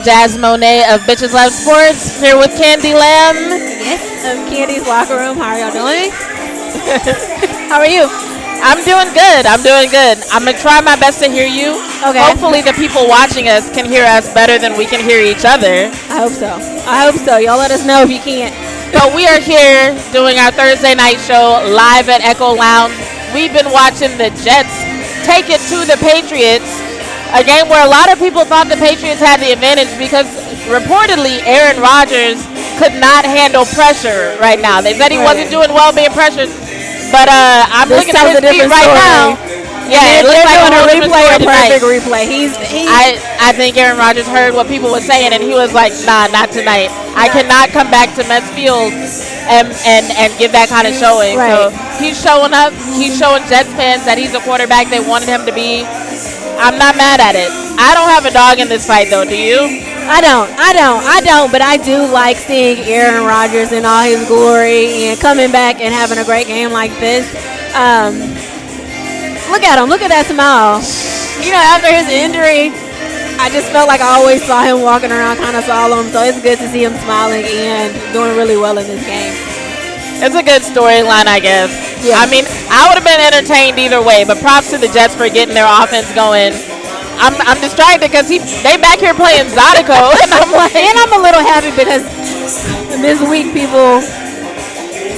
Jazz Monet of Bitches Love Sports here with Candy Lamb. Yes, of Candy's Locker Room. How are y'all doing? How are you? I'm doing good. I'm going to try my best to hear you. Okay. Hopefully the people watching us can hear us better than we can hear each other. I hope so. Y'all let us know if you can't. So we are here doing our Thursday night show live at Echo Lounge. We've been watching the Jets take it to the Patriots. A game where a lot of people thought the Patriots had the advantage because reportedly Aaron Rodgers could not handle pressure right now. They said he wasn't doing well being pressured, but I'm looking at his feet right now. Yeah, it looks like doing a perfect replay. I think Aaron Rodgers heard what people were saying and he was like, nah, not tonight. I cannot come back to Mets Field and give that kind of showing. Right. So he's showing up. He's showing Jets fans that he's a quarterback they wanted him to be. I'm not mad at it. I don't have a dog in this fight, though. Do you? I don't. But I do like seeing Aaron Rodgers in all his glory and coming back and having a great game like this. Look at him. Look at that smile. You know, after his injury, I just felt like I always saw him walking around kind of solemn. So it's good to see him smiling and doing really well in this game. It's a good storyline, I guess. Yeah. I mean, I would have been entertained either way, but props to the Jets for getting their offense going. I'm distracted because they back here playing Zydeco, and I'm a little happy because this week people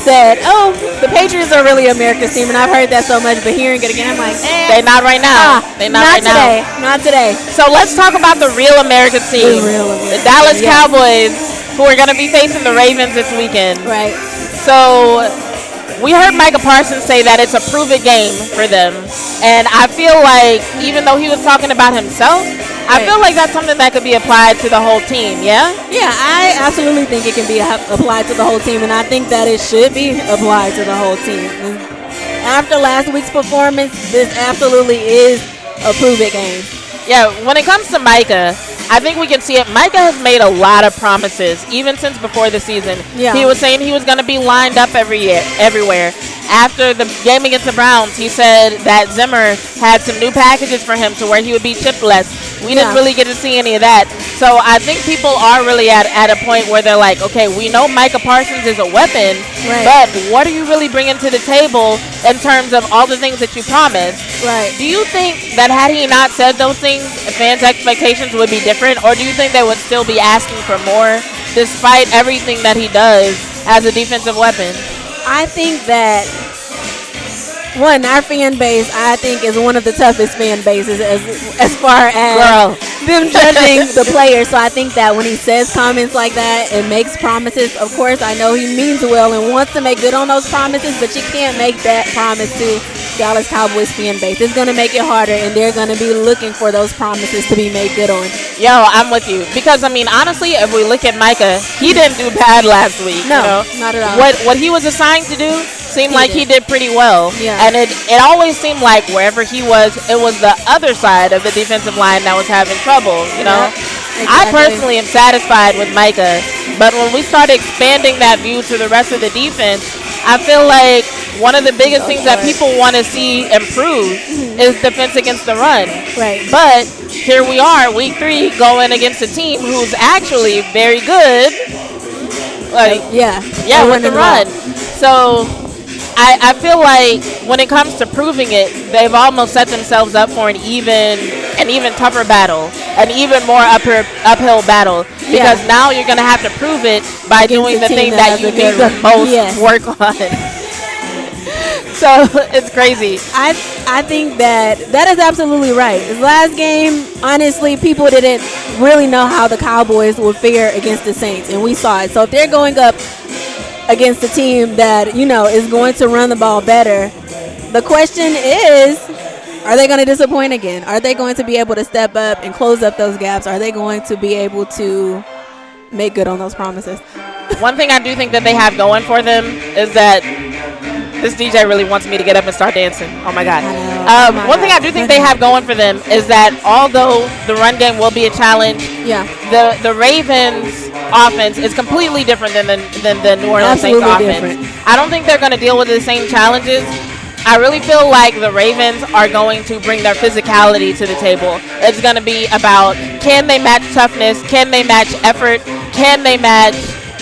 said, "Oh, the Patriots are really America's team," and I've heard that so much. But hearing it again, I'm like, they're not right now. Not today. So let's talk about the real American team, the Dallas Cowboys, who are going to be facing the Ravens this weekend. Right. So we heard Micah Parsons say that it's a prove-it game for them. And I feel like even though he was talking about himself, I feel like that's something that could be applied to the whole team, yeah? Yeah, I absolutely think it can be applied to the whole team, and I think that it should be applied to the whole team. After last week's performance, this absolutely is a prove-it game. Yeah, when it comes to Micah, I think we can see it. Micah has made a lot of promises, even since before the season. Yeah. He was saying he was going to be lined up everywhere. After the game against the Browns, he said that Zimmer had some new packages for him to where he would be chipless. We didn't really get to see any of that. So I think people are really at a point where they're like, okay, we know Micah Parsons is a weapon, but what are you really bringing to the table in terms of all the things that you promised? Right. Do you think that had he not said those things, fans' expectations would be different, or do you think they would still be asking for more despite everything that he does as a defensive weapon? I think that our fan base, I think, is one of the toughest fan bases as far as them judging the players. So I think that when he says comments like that and makes promises, of course, I know he means well and wants to make good on those promises, but you can't make that promise to Dallas Cowboys fan base. It's going to make it harder, and they're going to be looking for those promises to be made good on. Yo, I'm with you. Because, I mean, honestly, if we look at Micah, he didn't do bad last week. No, not at all. What he was assigned to do seemed like he did pretty well. Yeah. And it always seemed like wherever he was, it was the other side of the defensive line that was having trouble, you know? Exactly. I personally am satisfied with Micah, but when we start expanding that view to the rest of the defense, I feel like one of the biggest things that people want to see improve is defense against the run. Right. But here we are, week 3, going against a team who's actually very good. With the run. So I feel like when it comes to proving it, they've almost set themselves up for an even tougher battle, an even more uphill battle. Because now you're going to have to prove it by doing the thing that you need the most work on. So it's crazy. I think that is absolutely right. This last game, honestly, people didn't really know how the Cowboys would fare against the Saints, and we saw it. So if they're going up against a team that, you know, is going to run the ball better, the question is, are they going to disappoint again? Are they going to be able to step up and close up those gaps? Are they going to be able to make good on those promises? One thing I do think that they have going for them is that this DJ really wants me to get up and start dancing. Oh, my God. One thing I do think they have going for them is that although the run game will be a challenge, the Ravens' offense is completely different than the New Orleans Saints offense. I don't think they're going to deal with the same challenges, I really feel like the Ravens are going to bring their physicality to the table. It's going to be about, can they match toughness? Can they match effort? Can they match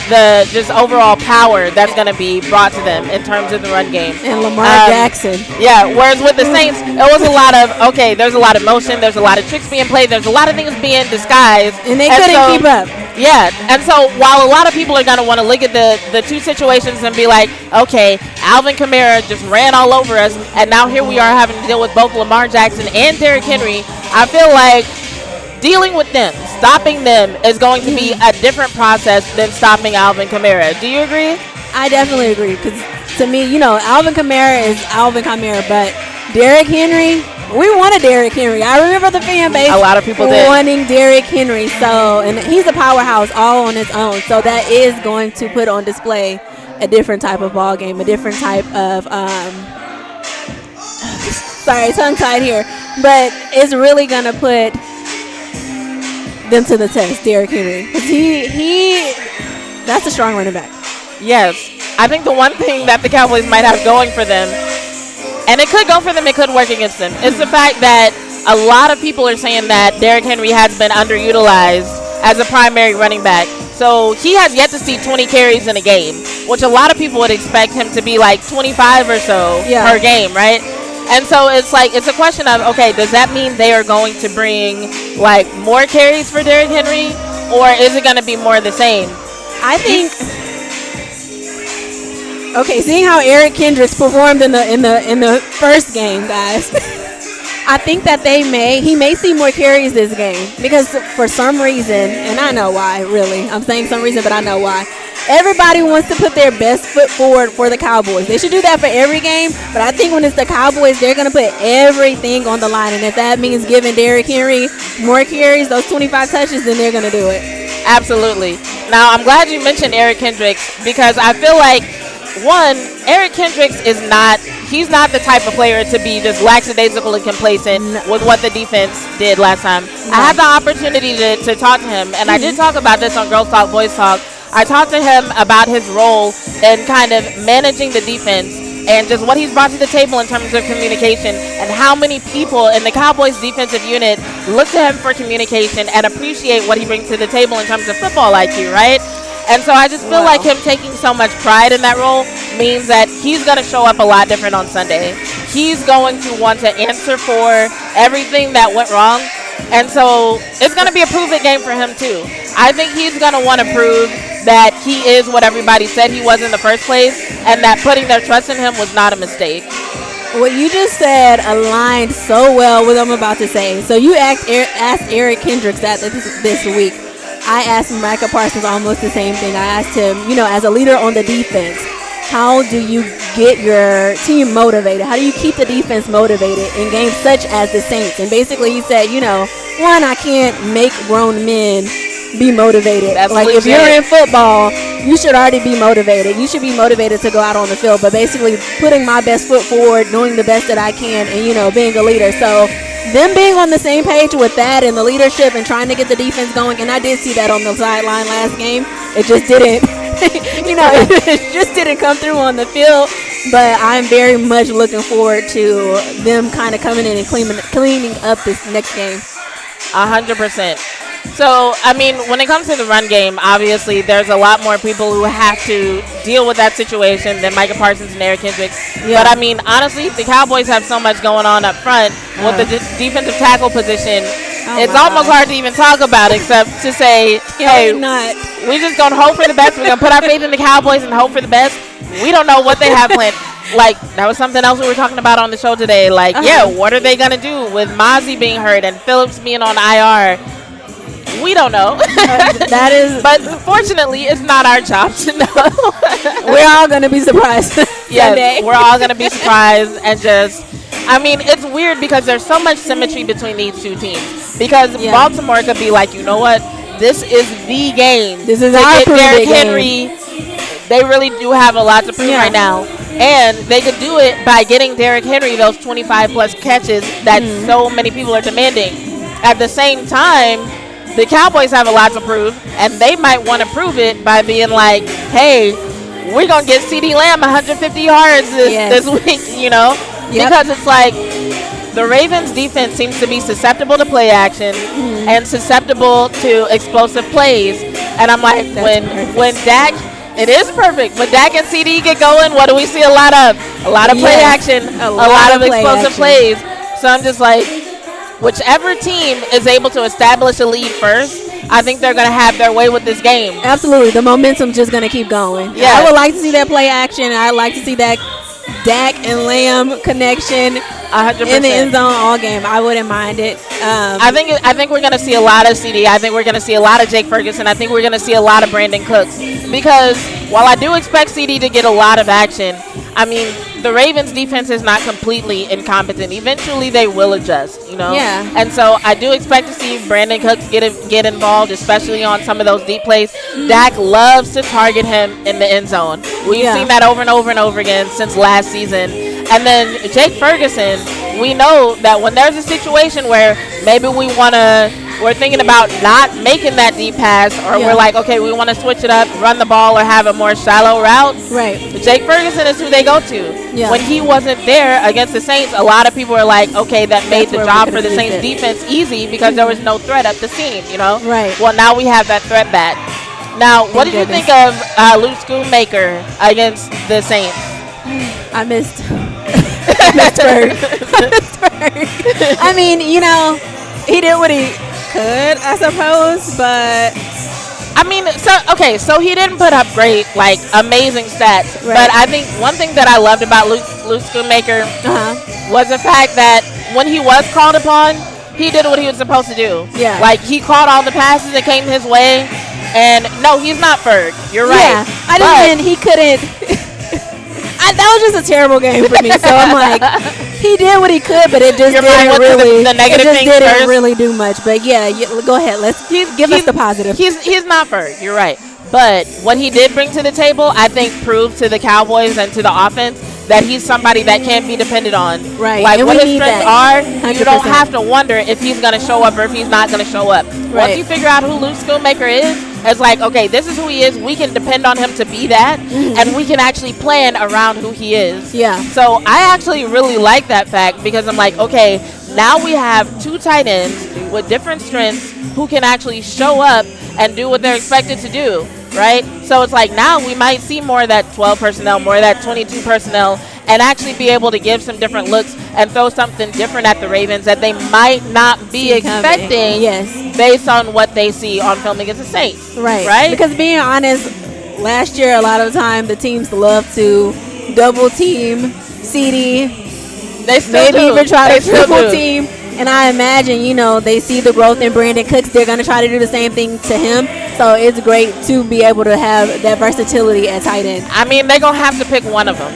the just overall power that's going to be brought to them in terms of the run game? And Lamar Jackson. Yeah, whereas with the Saints, it was a lot of, okay, there's a lot of motion, there's a lot of tricks being played, there's a lot of things being disguised. And they couldn't keep up. Yeah, and so while a lot of people are going to want to look at the two situations and be like, okay, Alvin Kamara just ran all over us, and now here we are having to deal with both Lamar Jackson and Derrick Henry, I feel like dealing with them, stopping them, is going to be a different process than stopping Alvin Kamara. Do you agree? I definitely agree, because to me, Alvin Kamara is Alvin Kamara, but Derrick Henry, we wanted Derrick Henry. I remember the fan base. A lot of people did. Wanting Derrick Henry. So, and he's a powerhouse all on his own. So that is going to put on display a different type of ball game, a different type of sorry, tongue-tied here. But it's really going to put them to the test, Derrick Henry. Because that's a strong running back. Yes. I think the one thing that the Cowboys might have going for them, and it could go for them, it could work against them, is the fact that a lot of people are saying that Derrick Henry has been underutilized as a primary running back. So he has yet to see 20 carries in a game, which a lot of people would expect him to be like 25 or so per game, right? And so it's like, it's a question of, okay, does that mean they are going to bring like more carries for Derrick Henry, or is it going to be more of the same? I think. Okay, seeing how Eric Kendricks performed in the first game, guys, I think that he may see more carries this game, because for some reason, and I know why, really, I'm saying some reason, but I know why. Everybody wants to put their best foot forward for the Cowboys. They should do that for every game, but I think when it's the Cowboys, they're going to put everything on the line, and if that means giving Derrick Henry more carries, those 25 touches, then they're going to do it. Absolutely. Now, I'm glad you mentioned Eric Kendricks, because I feel like, one, Eric Kendricks he's not the type of player to be just lackadaisical and complacent with what the defense did last time. I had the opportunity to talk to him, and I did talk about this on Girls Talk, Boys Talk. I talked to him about his role in kind of managing the defense and just what he's brought to the table in terms of communication, and how many people in the Cowboys defensive unit look to him for communication and appreciate what he brings to the table in terms of football IQ, right? And so I just feel like him taking so much pride in that role means that he's going to show up a lot different on Sunday. He's going to want to answer for everything that went wrong. And so it's going to be a prove-it game for him, too. I think he's going to want to prove that he is what everybody said he was in the first place, and that putting their trust in him was not a mistake. What you just said aligned so well with what I'm about to say. So you asked Eric Kendricks that this week. I asked Micah Parsons almost the same thing. I asked him, as a leader on the defense, how do you get your team motivated? How do you keep the defense motivated in games such as the Saints? And basically he said, one, I can't make grown men be motivated. That's like legit. If you're in football, you should already be motivated. You should be motivated to go out on the field. But basically putting my best foot forward, doing the best that I can, and, being a leader. So them being on the same page with that and the leadership and trying to get the defense going, and I did see that on the sideline last game. It just didn't, it just didn't come through on the field. But I'm very much looking forward to them kind of coming in and cleaning up this next game. 100%. So, I mean, when it comes to the run game, obviously there's a lot more people who have to deal with that situation than Micah Parsons and Eric Kendricks. Yeah. But, I mean, honestly, the Cowboys have so much going on up front with the defensive tackle position. It's almost hard to even talk about except to say, hey, we just going to hope for the best. We're going to put our faith in the Cowboys and hope for the best. We don't know what they have planned. Like, that was something else we were talking about on the show today. Like, what are they going to do with Mozzie being hurt and Phillips being on IR? We don't know. But fortunately, it's not our job to know. We're all going to be surprised. Yes, we're all going to be surprised and just, I mean, it's weird because there's so much symmetry between these two teams. Because Baltimore could be like, you know what? This is the game. This is our Derrick Henry. They really do have a lot to prove right now. And they could do it by getting Derrick Henry those 25-plus catches that so many people are demanding. At the same time, the Cowboys have a lot to prove, and they might want to prove it by being like, hey, we're going to get CeeDee Lamb 150 yards this week, Because it's like the Ravens defense seems to be susceptible to play action and susceptible to explosive plays. And I'm like, when Dak, it is perfect. When Dak and CD get going, what do we see a lot of? A lot of play action, a lot of explosive plays. So I'm just like, whichever team is able to establish a lead first, I think they're going to have their way with this game. Absolutely. The momentum's just going to keep going. Yeah. I would like to see that play action. I'd like to see that Dak and Lamb connection 100%. in the end zone all game. I wouldn't mind it. I think we're going to see a lot of CD. I think we're going to see a lot of Jake Ferguson. I think we're going to see a lot of Brandon Cooks. Because while I do expect CD to get a lot of action, I mean, the Ravens defense is not completely incompetent. Eventually, they will adjust, you know? Yeah. And so I do expect to see Brandon Cooks get involved, especially on some of those deep plays. Dak loves to target him in the end zone. We've seen that over and over and over again since last season. And then Jake Ferguson, we know that when there's a situation where maybe we're thinking about not making that deep pass, or we're like, okay, we want to switch it up, run the ball, or have a more shallow route. Right. Jake Ferguson is who they go to. Yeah. When he wasn't there against the Saints, a lot of people were like, okay, that made the job for the Saints defense easy because there was no threat up the seam, you know? Right. Well, now we have that threat back. Now, what did you think of Luke Schoonmaker against the Saints? I missed Berg. I mean, you know, he did what he could, I suppose, but I mean, so he didn't put up great, like, amazing stats, but I think one thing that I loved about Luke Schoonmaker was the fact that when he was called upon, he did what he was supposed to do. Yeah. Like, he caught all the passes that came his way, and no, he's not Ferg. You're right. Yeah, I didn't mean he couldn't. That was just a terrible game for me. So I'm like, he did what he could, but it just didn't really. The negative it just didn't first. Really do much. But yeah, go ahead. Let's give us the positive. He's not Ferg. You're right. But what he did bring to the table, I think, proved to the Cowboys and to the offense that he's somebody that can't be depended on. Right. Like, and what his strengths are, 100%. you don't have to wonder if he's going to show up or if he's not going to show up. Once you figure out who Luke Schoonmaker is, it's like, okay, this is who he is. We can depend on him to be that, and we can actually plan around who he is. Yeah. So I actually really like that fact because I'm like, okay, now we have two tight ends with different strengths who can actually show up and do what they're expected to do, right? So it's like now we might see more of that 12 personnel, more of that 22 personnel, and actually be able to give some different looks and throw something different at the Ravens that they might not be expecting based on what they see on film against the Saints. Right? Because being honest, last year a lot of the time the teams love to double team CD. They still maybe even try to triple team. And I imagine, you know, they see the growth in Brandon Cooks. They're going to try to do the same thing to him. So it's great to be able to have that versatility at tight end. I mean, they're going to have to pick one of them.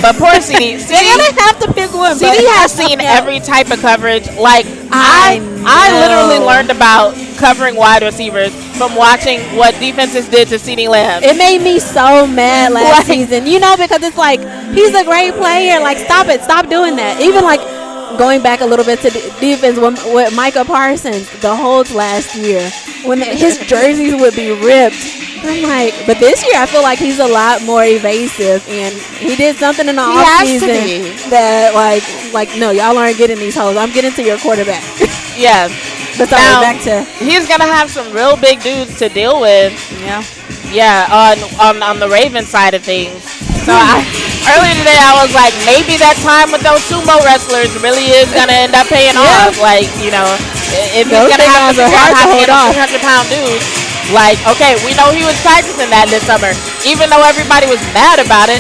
But poor CD. They're going to have to pick one. CD has seen every type of coverage. Like, I literally learned about covering wide receivers from watching what defenses did to CD Lamb. It made me so mad last season. You know, because it's like, he's a great player. Like, stop it. Stop doing that. Even like, going back a little bit to defense with Micah Parsons, the holds last year, when his jerseys would be ripped. I'm like, but this year I feel like he's a lot more evasive, and he did something in the offseason that, like, no, y'all aren't getting these holes. I'm getting to your quarterback. Yeah. But now, back to he's gonna have some real big dudes to deal with. Yeah. On the Ravens side of things. So earlier today I was like, maybe that time with those sumo wrestlers really is gonna end up paying off. Like, you know, if he's gonna have to hold on 200-pound dudes. Like, okay, we know he was practicing that this summer, even though everybody was mad about it.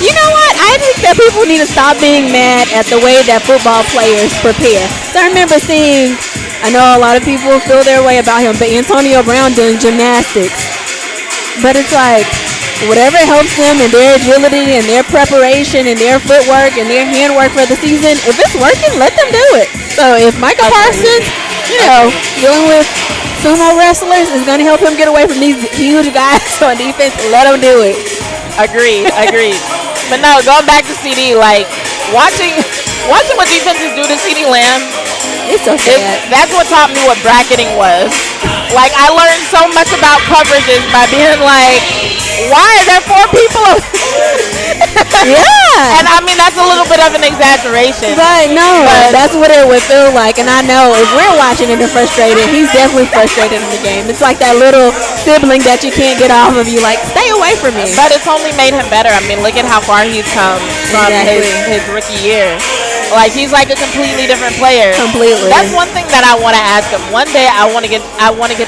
You know what? I think that people need to stop being mad at the way that football players prepare. So I remember seeing, I know a lot of people feel their way about him, but Antonio Brown doing gymnastics. But it's like, whatever helps them in their agility and their preparation and their footwork and their handwork for the season, if it's working, let them do it. So if Micah Parsons, you know, dealing with sumo wrestlers is going to help him get away from these huge guys on defense, let him do it. Agreed. But no, going back to CD, like, watching what defenses do to CD Lamb, it's so sad. That's what taught me what bracketing was. Like, I learned so much about coverages by being like, why are there 4 people? Yeah. And I mean, that's a little bit of an exaggeration. But no, that's what it would feel like. And I know if we're watching it and frustrated, he's definitely frustrated in the game. It's like that little sibling that you can't get off of you. Like, stay away from me. But it's only made him better. I mean, look at how far he's come from his rookie year. Like, he's like a completely different player. Completely. That's one thing that I want to ask him. One day I want to get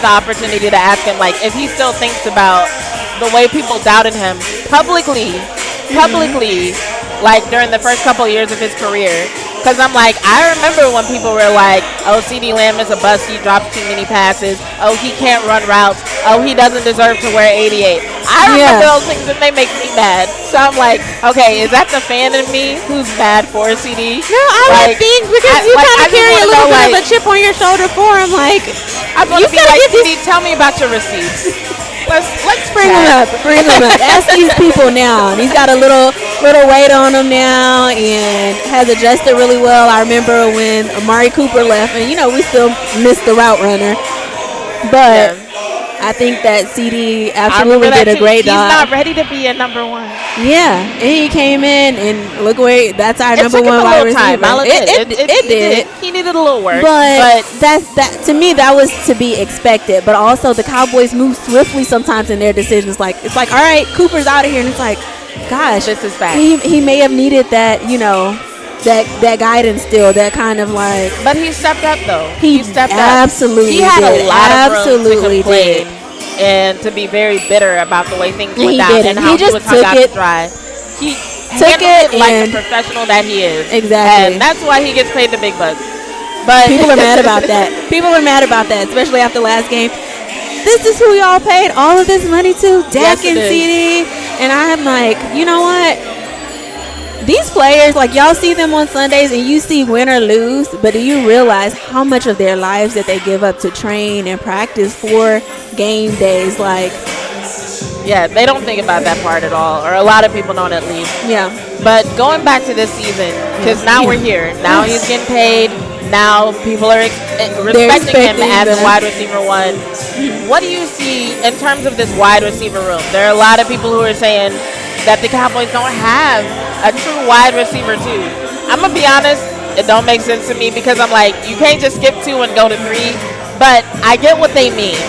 the opportunity to ask him, like, if he still thinks about the way people doubted him publicly, like during the first couple of years of his career. Because I'm like, I remember when people were like, oh, CeeDee Lamb is a bust, he drops too many passes, oh, he can't run routes, oh, he doesn't deserve to wear 88. I remember those things and they make me mad. So I'm like, okay, is that the fan in me who's bad for CD? No, I would think because you kind of carry a little bit of a chip on your shoulder for him. Like, I want to be like, CD, tell me about your receipts. Let's bring him up. Ask these people now. He's got a little weight on him now and has adjusted really well. I remember when Amari Cooper left, and we still missed the route runner, but I think that CD absolutely did a great job. He's not ready to be a number 1. Yeah, and he came in and look where that's our number 1 wide receiver. It did. He needed a little work, but that to me that was to be expected. But also the Cowboys move swiftly sometimes in their decisions. Like it's like, all right, Cooper's out of here, and it's like, gosh, this is bad. He may have needed that, that guidance still, that kind of like. But he stepped up though. He stepped up. Absolutely, he had did. a lot absolutely of room to complain and to be very bitter about the way things went down and how he just was hung out to dry. He took it like the professional that he is. Exactly, and that's why he gets paid the big bucks. But people are mad about that. People are mad about that, especially after last game. This is who y'all paid all of this money to, Dak and CD, and I'm like, you know what? These players, like y'all see them on Sundays and you see win or lose, but do you realize how much of their lives that they give up to train and practice for game days? Like, yeah, they don't think about that part at all, or a lot of people don't at least. Yeah. But going back to this season, because now we're here. Now he's getting paid. Now people are respecting him as a wide receiver 1. What do you see in terms of this wide receiver room? There are a lot of people who are saying that the Cowboys don't have a true wide receiver 2. I'm going to be honest, it don't make sense to me because I'm like, you can't just skip 2 and go to 3. But I get what they mean.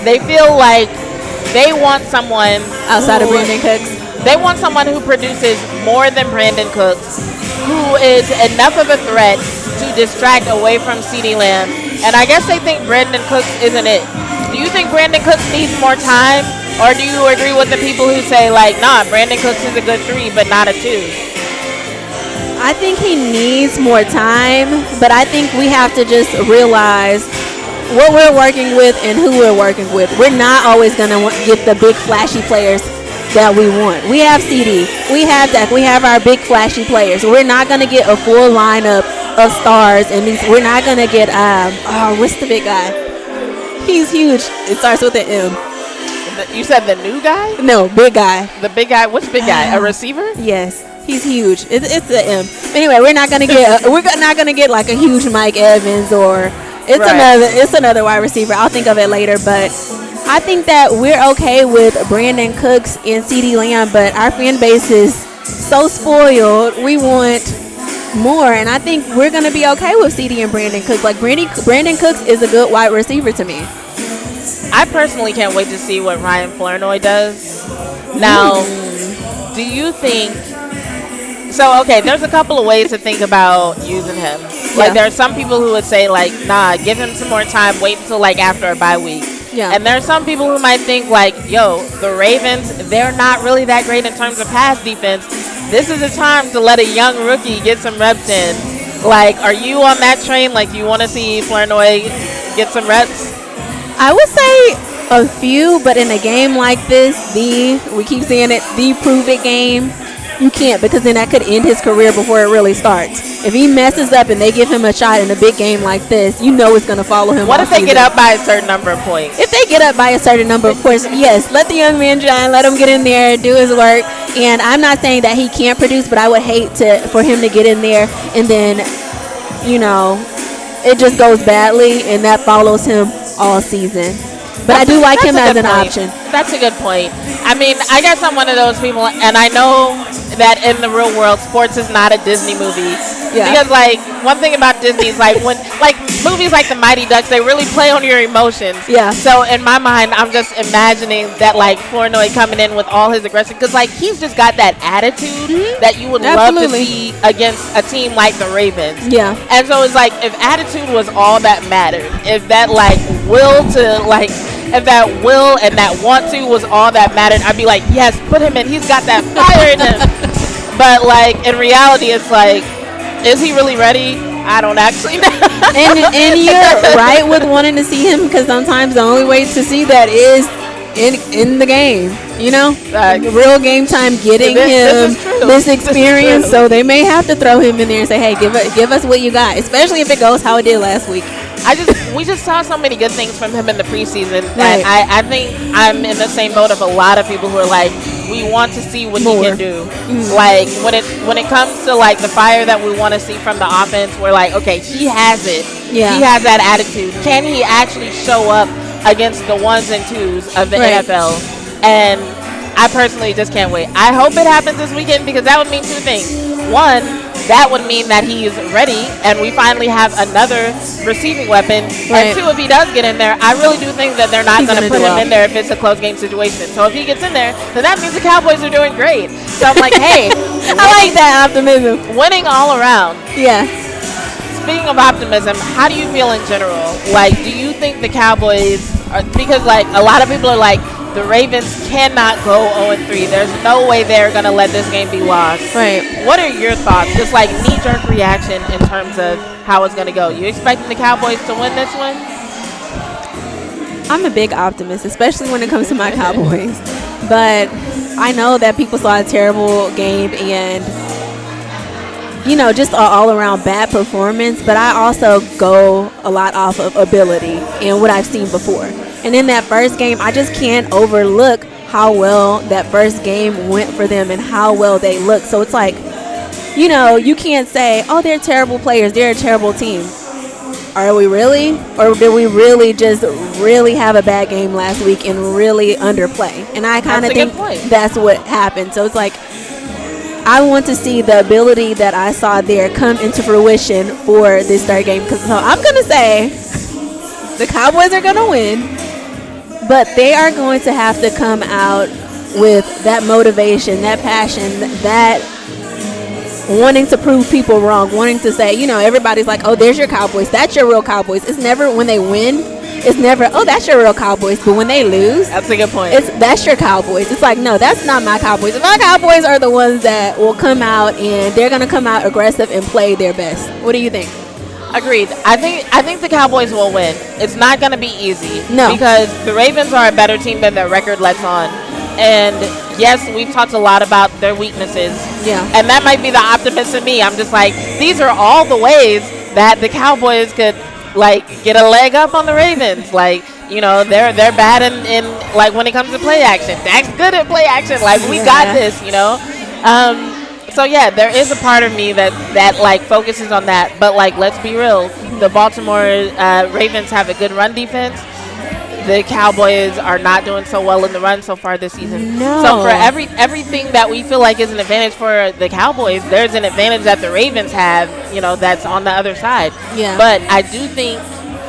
They feel like they want someone outside of Brandon Cooks. They want someone who produces more than Brandon Cooks, who is enough of a threat to distract away from CeeDee Lamb. And I guess they think Brandon Cooks isn't it. Do you think Brandon Cooks needs more time? Or do you agree with the people who say, like, nah, Brandon Cooks is a good 3, but not a 2? I think he needs more time, but I think we have to just realize what we're working with and who we're working with. We're not always going to get the big flashy players that we want. We have CD, we have Dak, we have our big flashy players. We're not going to get a full lineup of stars, and we're not going to get, what's the big guy? He's huge. It starts with an M. You said the new guy? No, big guy. The big guy? What's big guy? A receiver? Yes, he's huge. It's the M. Anyway, we're not gonna get like a huge Mike Evans or it's another wide receiver. I'll think of it later, but I think that we're okay with Brandon Cooks and CeeDee Lamb, but our fan base is so spoiled. We want more, and I think we're gonna be okay with CD and Brandon Cooks. Like Brandon Cooks is a good wide receiver to me. I personally can't wait to see what Ryan Flournoy does. Now, do you think... So, okay, there's a couple of ways to think about using him. Like, there are some people who would say, like, nah, give him some more time, wait until, like, after a bye week. Yeah. And there are some people who might think, like, yo, the Ravens, they're not really that great in terms of pass defense. This is a time to let a young rookie get some reps in. Like, are you on that train? Like, you want to see Flournoy get some reps? I would say a few, but in a game like this, we keep saying it, the prove it game, you can't, because then that could end his career before it really starts. If he messes up and they give him a shot in a big game like this, you know it's going to follow him. What if they get up by a certain number of points? If they get up by a certain number of points, yes, let the young man shine, let him get in there, do his work. And I'm not saying that he can't produce, but I would hate for him to get in there and then, it just goes badly, and that follows him all season. But I do like him a as good an point. option. That's a good point. I mean, I guess I'm one of those people, and I know that in the real world, sports is not a Disney movie. Yeah. Because, like, one thing about Disney is, like, when, like, movies like The Mighty Ducks, they really play on your emotions. Yeah. So, in my mind, I'm just imagining that, like, Flournoy coming in with all his aggression. Because, like, he's just got that attitude that you would love to Absolutely. see against a team like the Ravens. Yeah. And so, it's like, if attitude was all that mattered, if that, like, will to, like, if that will and that want to was all that mattered, I'd be like, yes, put him in. He's got that fire in him. But, like, in reality, it's like, is he really ready? I don't actually know. And you're right with wanting to see him, because sometimes the only way to see that is in the game. You know, real game time, getting him this experience. So they may have to throw him in there and say, hey, give us what you got, especially if it goes how it did last week. We just saw so many good things from him in the preseason. Right. I think I'm in the same boat of a lot of people who are like, we want to see what he can do. Like when it comes to like the fire that we want to see from the offense, we're like, okay, he has it. Yeah. He has that attitude. Can he actually show up against the ones and twos of the NFL? And I personally just can't wait. I hope it happens this weekend, because that would mean two things. One, that would mean that he's ready and we finally have another receiving weapon. And two, if he does get in there, I really do think that they're not going to put him in there if it's a close game situation. So if he gets in there, then that means the Cowboys are doing great. So I'm like, hey, I like that optimism. Winning all around. Yeah. Speaking of optimism, how do you feel in general? Like, do you think the Cowboys are, because like a lot of people are like, the Ravens cannot go 0-3. There's no way they're going to let this game be lost. Right. What are your thoughts? Just like knee-jerk reaction in terms of how it's going to go. You expecting the Cowboys to win this one? I'm a big optimist, especially when it comes to my Cowboys. But I know that people saw a terrible game and, you know, just an all-around bad performance. But I also go a lot off of ability and what I've seen before. And in that first game, I just can't overlook how well that first game went for them and how well they looked. So it's like, you know, you can't say, oh, they're terrible players, they're a terrible team. Are we really? Or did we really just really have a bad game last week and really underplay? And I kind of think that's what happened. So it's like, I want to see the ability that I saw there come into fruition for this third game. Because so I'm going to say the Cowboys are going to win. But they are going to have to come out with that motivation, that passion, that wanting to prove people wrong, wanting to say, you know, everybody's like, oh, there's your Cowboys. That's your real Cowboys. It's never when they win. It's never, oh, that's your real Cowboys. But when they lose, that's a good point. That's your Cowboys. It's like, no, that's not my Cowboys. My Cowboys are the ones that will come out and they're going to come out aggressive and play their best. What do you think? Agreed. I think the Cowboys will win. It's not going to be easy. No. Because the Ravens are a better team than their record lets on. And yes, we've talked a lot about their weaknesses. Yeah. And that might be the optimist in me. I'm just like, these are all the ways that the Cowboys could like get a leg up on the Ravens. Like, you know, they're bad in like when it comes to play action. Dak's good at play action. Like, we got this, you know. So yeah, there is a part of me that like focuses on that. But like, let's be real, the Baltimore Ravens have a good run defense. The Cowboys are not doing so well in the run so far this season. No. So for everything that we feel like is an advantage for the Cowboys, there's an advantage that the Ravens have, you know, that's on the other side. Yeah. But I do think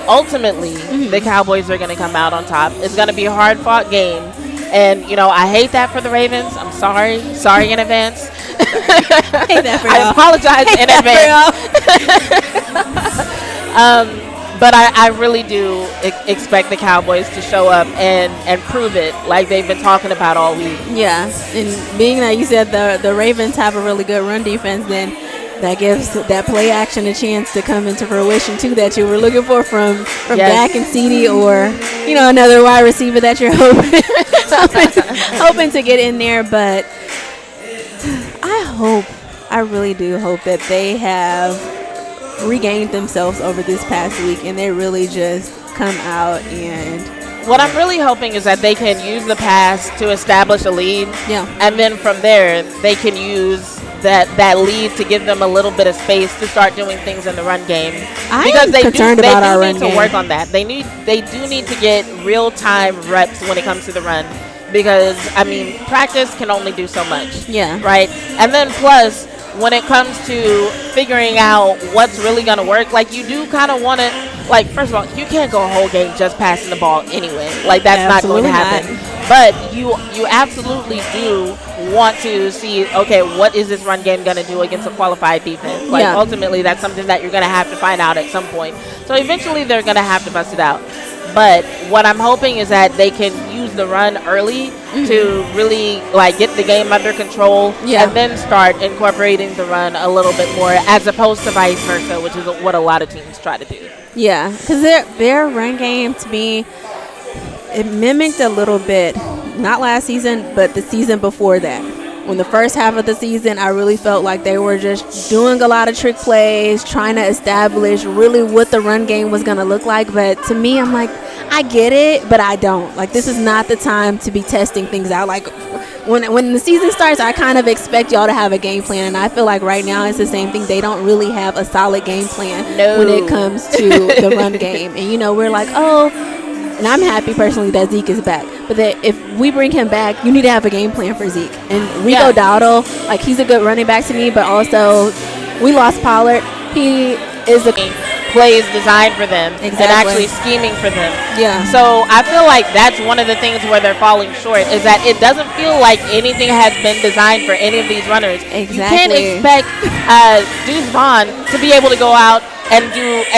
ultimately the Cowboys are going to come out on top. It's going to be a hard-fought game. And, you know, I hate that for the Ravens. I'm sorry. Sorry in advance. I apologize in advance. But I really do expect the Cowboys to show up and prove it like they've been talking about all week. Yeah, and being that you said the Ravens have a really good run defense, then that gives that play action a chance to come into fruition too that you were looking for from Dak and CD, or, you know, another wide receiver that you're hoping to get in there. But I really do hope that they have regained themselves over this past week and they really just come out. And what I'm really hoping is that they can use the pass to establish a lead. Yeah. And then from there they can use that lead to give them a little bit of space to start doing things in the run game. I am concerned about our run game. They need to work on that. They do need to get real time reps when it comes to the run, because I mean practice can only do so much. Yeah. Right. And then plus, when it comes to figuring out what's really going to work, like you do kind of want to, like, first of all, you can't go a whole game just passing the ball anyway. Like, that's not going to happen. But you absolutely do want to see, okay, what is this run game going to do against a qualified defense? Like, ultimately, that's something that you're going to have to find out at some point. So eventually, they're going to have to bust it out. But what I'm hoping is that they can use the run early to really like get the game under control and then start incorporating the run a little bit more, as opposed to vice versa, which is what a lot of teams try to do. Yeah, because their run game, to me, it mimicked a little bit, not last season, but the season before that. When the first half of the season, I really felt like they were just doing a lot of trick plays, trying to establish really what the run game was going to look like. But to me, I'm like, I get it, but I don't. Like, this is not the time to be testing things out. Like, when the season starts, I kind of expect y'all to have a game plan. And I feel like right now it's the same thing. They don't really have a solid game plan when it comes to the run game. And, you know, we're like, oh, and I'm happy personally that Zeke is back. But that if we bring him back, you need to have a game plan for Zeke. And Rico Dowdle, like, he's a good running back to me, but also we lost Pollard. He is a plays designed for them and actually scheming for them. Yeah. So I feel like that's one of the things where they're falling short, is that it doesn't feel like anything has been designed for any of these runners. Exactly. You can't expect Deuce Vaughn to be able to go out and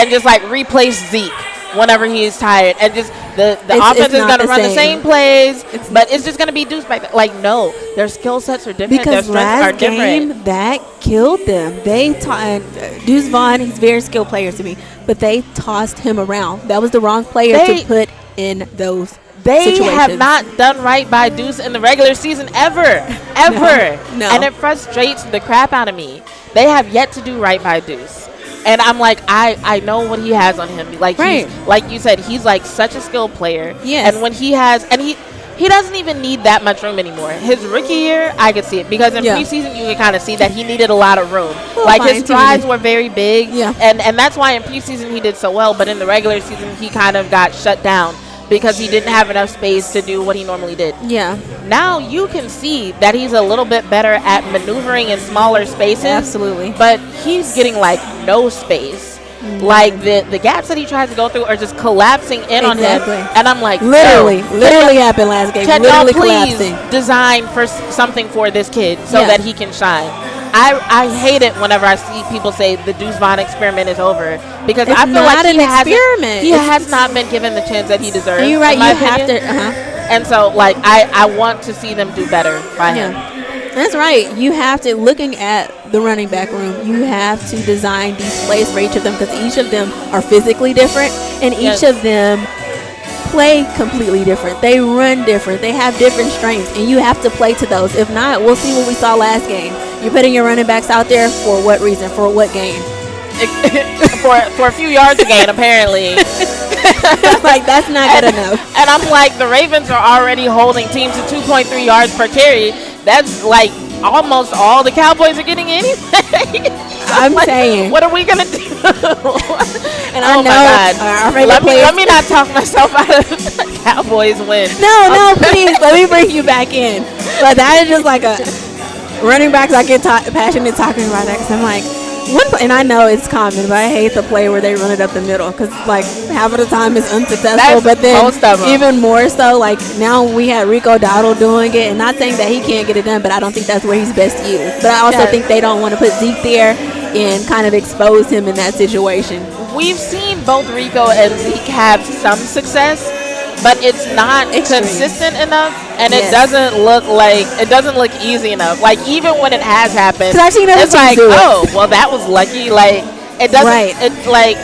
just like replace Zeke whenever he is tired, and just the offense is going to run the same plays, but it's just going to be Deuce back there. Like, no, their skill sets are different. Because their strengths are different. game, that killed them. They Deuce Vaughn, he's a very skilled player to me, but they tossed him around. That was the wrong player to put in those situations. Have not done right by Deuce in the regular season ever. No. And it frustrates the crap out of me. They have yet to do right by Deuce. And I'm like, I know what he has on him. Like, he's, like you said, he's like such a skilled player. Yes. And when he has, and he doesn't even need that much room anymore. His rookie year, I could see it, because in preseason you could kind of see that he needed a lot of room. Like, his strides were very big. Yeah. And that's why in preseason he did so well. But in the regular season he kind of got shut down, because he didn't have enough space to do what he normally did. Yeah. Now you can see that he's a little bit better at maneuvering in smaller spaces. Absolutely. But he's getting like no space. Like the gaps that he tries to go through are just collapsing in on him. And I'm like, literally happened last game. Can literally y'all please collapsing. design for something for this kid so that he can shine? I hate it whenever I see people say the Deuce Vaughn experiment is over, because I feel like he has not been given the chance that he deserves. You're right. You have to. And so, like, I want to see them do better by him. That's right. You have to, looking at the running back room, you have to design these plays for each of them, because each of them are physically different, and each of them play completely different. They run different. They have different strengths, and you have to play to those. If not, we'll see what we saw last game. You're putting your running backs out there for what reason? For what game? for a few yards a game, apparently. Like, that's not good enough. And I'm like, the Ravens are already holding teams to 2.3 yards per carry. That's like almost all the Cowboys are getting anyway. I'm like, saying, what are we gonna do? And I know let me not talk myself out of the Cowboys win. No, please, let me bring you back in. But that is just like a running backs. I get passionate talking about that, because I'm like, and I know it's common, but I hate the play where they run it up the middle, because like half of the time it's unsuccessful. But then even more so, like, now we had Rico Dowdle doing it, and not saying that he can't get it done, but I don't think that's where he's best used. But I also think they don't want to put Zeke there and kind of expose him in that situation. We've seen both Rico and Zeke have some success, but it's not consistent enough, and it doesn't look easy enough. Like, even when it has happened, it's like, oh, well, that was lucky. Like, it doesn't. It's like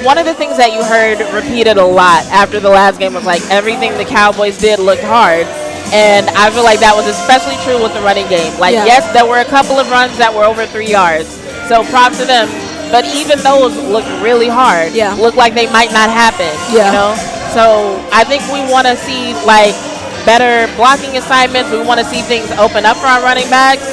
one of the things that you heard repeated a lot after the last game was like, everything the Cowboys did looked hard. And I feel like that was especially true with the running game. Like, yes, there were a couple of runs that were over 3 yards, so props to them. But even those looked really hard. Looked like they might not happen. You know. So I think we want to see like better blocking assignments. We want to see things open up for our running backs.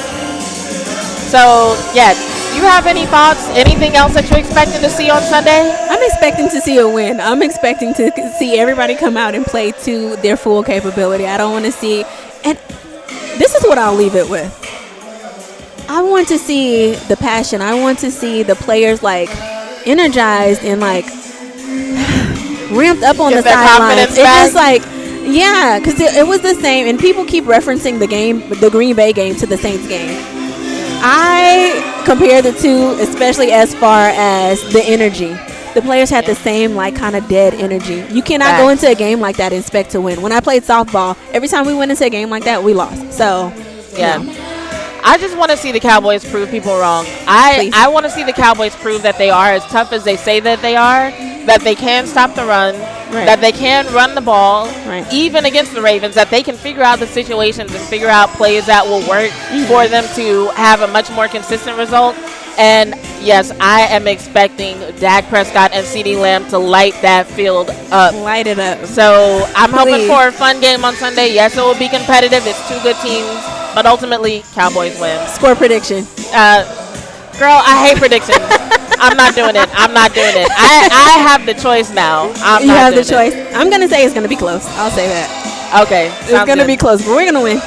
So, yeah, do you have any thoughts? Anything else that you're expecting to see on Sunday? I'm expecting to see a win. I'm expecting to see everybody come out and play to their full capability. I don't want to see, and this is what I'll leave it with. I want to see the passion. I want to see the players like energized and like ramped up on Get the their sidelines. confidence It's back. just like, yeah, because it was the same. And people keep referencing the Green Bay game to the Saints game. I compare the two, especially as far as the energy. The players had the same like kind of dead energy. You cannot go into a game like that and expect to win. When I played softball, every time we went into a game like that, we lost. So, Yeah. no. I just want to see the Cowboys prove people wrong. I want to see the Cowboys prove that they are as tough as they say that they are, that they can stop the run, that they can run the ball, even against the Ravens, that they can figure out the situations and figure out plays that will work for them to have a much more consistent result. And, yes, I am expecting Dak Prescott and CeeDee Lamb to light that field up. Light it up. So I'm hoping for a fun game on Sunday. Yes, it will be competitive. It's two good teams. But ultimately, Cowboys win. Score prediction. Girl, I hate predictions. I'm not doing it. I have the choice now. You have the choice. I'm going to say it's going to be close. I'll say that. Okay. It's going to be close, but we're going to win.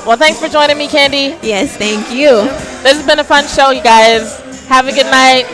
Well, thanks for joining me, Candy. Yes, thank you. This has been a fun show, you guys. Have a good night.